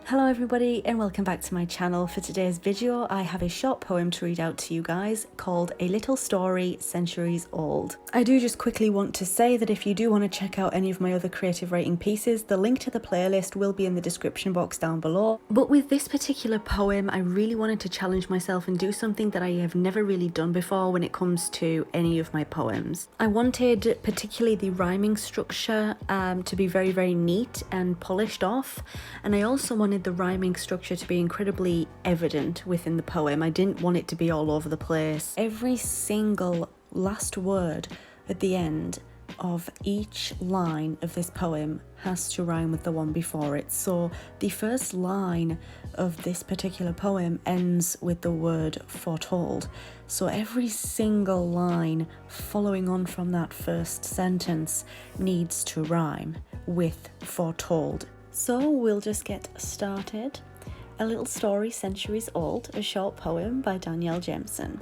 Hello everybody and welcome back to my channel. For today's video I have a short poem to read out to you guys called A Little Story Centuries Old. I do just quickly want to say that if you do want to check out any of my other creative writing pieces, the link to the playlist will be in the description box down below. But with this particular poem I really wanted to challenge myself and do something that I have never really done before when it comes to any of my poems. I wanted particularly the rhyming structure to be very neat and polished off, and I also wanted the rhyming structure to be incredibly evident within the poem. I didn't want it to be all over the place. Every single last word at the end of each line of this poem has to rhyme with the one before it. So the first line of this particular poem ends with the word foretold. So every single line following on from that first sentence needs to rhyme with foretold. So we'll just get started. A Little Story Centuries Old, a short poem by Danielle Jameson.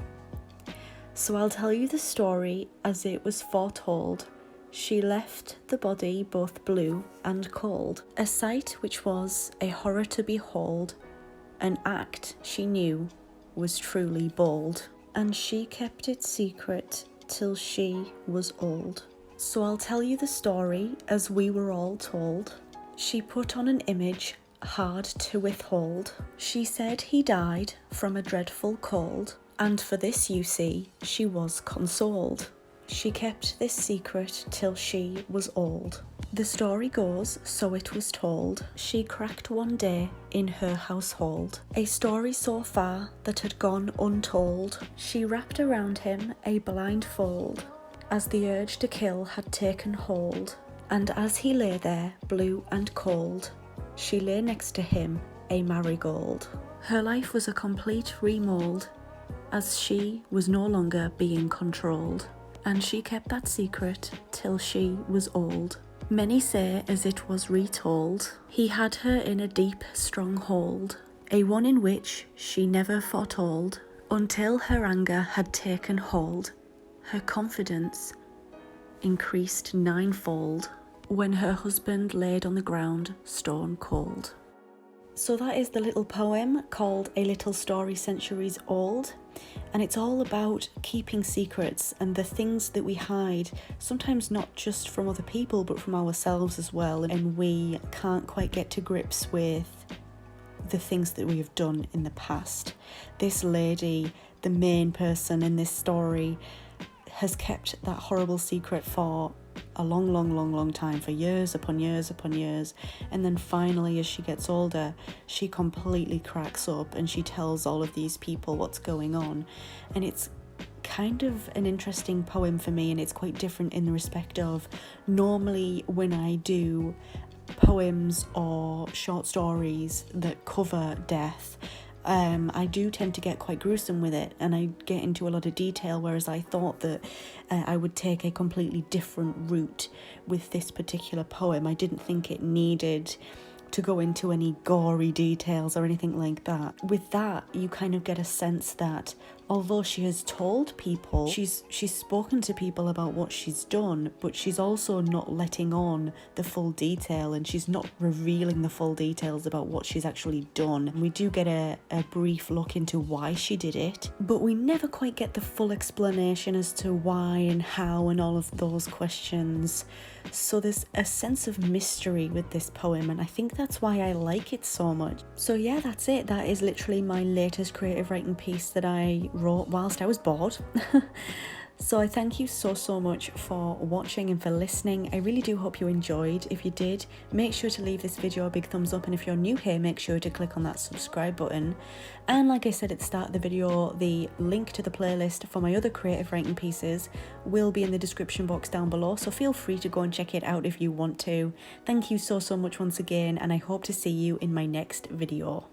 So I'll tell you the story as it was foretold. She left the body both blue and cold, a sight which was a horror to behold, an act she knew was truly bold, and she kept it secret till she was old. So I'll tell you the story as we were all told. She put on an image hard to withhold. She said he died from a dreadful cold, and for this, you see, she was consoled. She kept this secret till she was old. The story goes, so it was told, she cracked one day in her household a story so far that had gone untold. She wrapped around him a blindfold as the urge to kill had taken hold. And as he lay there, blue and cold, she lay next to him, a marigold. Her life was a complete remold, as she was no longer being controlled, and she kept that secret till she was old. Many say, as it was retold, he had her in a deep stronghold, a one in which she never foretold, until her anger had taken hold. Her confidence increased ninefold when her husband laid on the ground stone cold. So that is the little poem called A Little Story Centuries Old, and it's all about keeping secrets and the things that we hide, sometimes not just from other people but from ourselves as well, and we can't quite get to grips with the things that we have done in the past. This lady, the main person in this story, has kept that horrible secret for a long time, for years upon years, and then finally as she gets older she completely cracks up and she tells all of these people what's going on. And it's kind of an interesting poem for me, and it's quite different in the respect of normally when I do poems or short stories that cover death, I do tend to get quite gruesome with it and I get into a lot of detail, whereas I thought that I would take a completely different route with this particular poem. I didn't think it needed to go into any gory details or anything like that. With that, you kind of get a sense that although she has told people, she's spoken to people about what she's done, but she's also not letting on the full detail, and she's not revealing the full details about what she's actually done. We do get a brief look into why she did it, but we never quite get the full explanation as to why and how and all of those questions. So there's a sense of mystery with this poem, and I think that's why I like it so much. So yeah, that's it. That is literally my latest creative writing piece that I wrote whilst I was bored. So I thank you so much for watching and for listening. I really do hope you enjoyed. If you did, make sure to leave this video a big thumbs up, and if you're new here, make sure to click on that subscribe button. And like I said at the start of the video, the link to the playlist for my other creative writing pieces will be in the description box down below, so feel free to go and check it out if you want to. Thank you so much once again, and I hope to see you in my next video.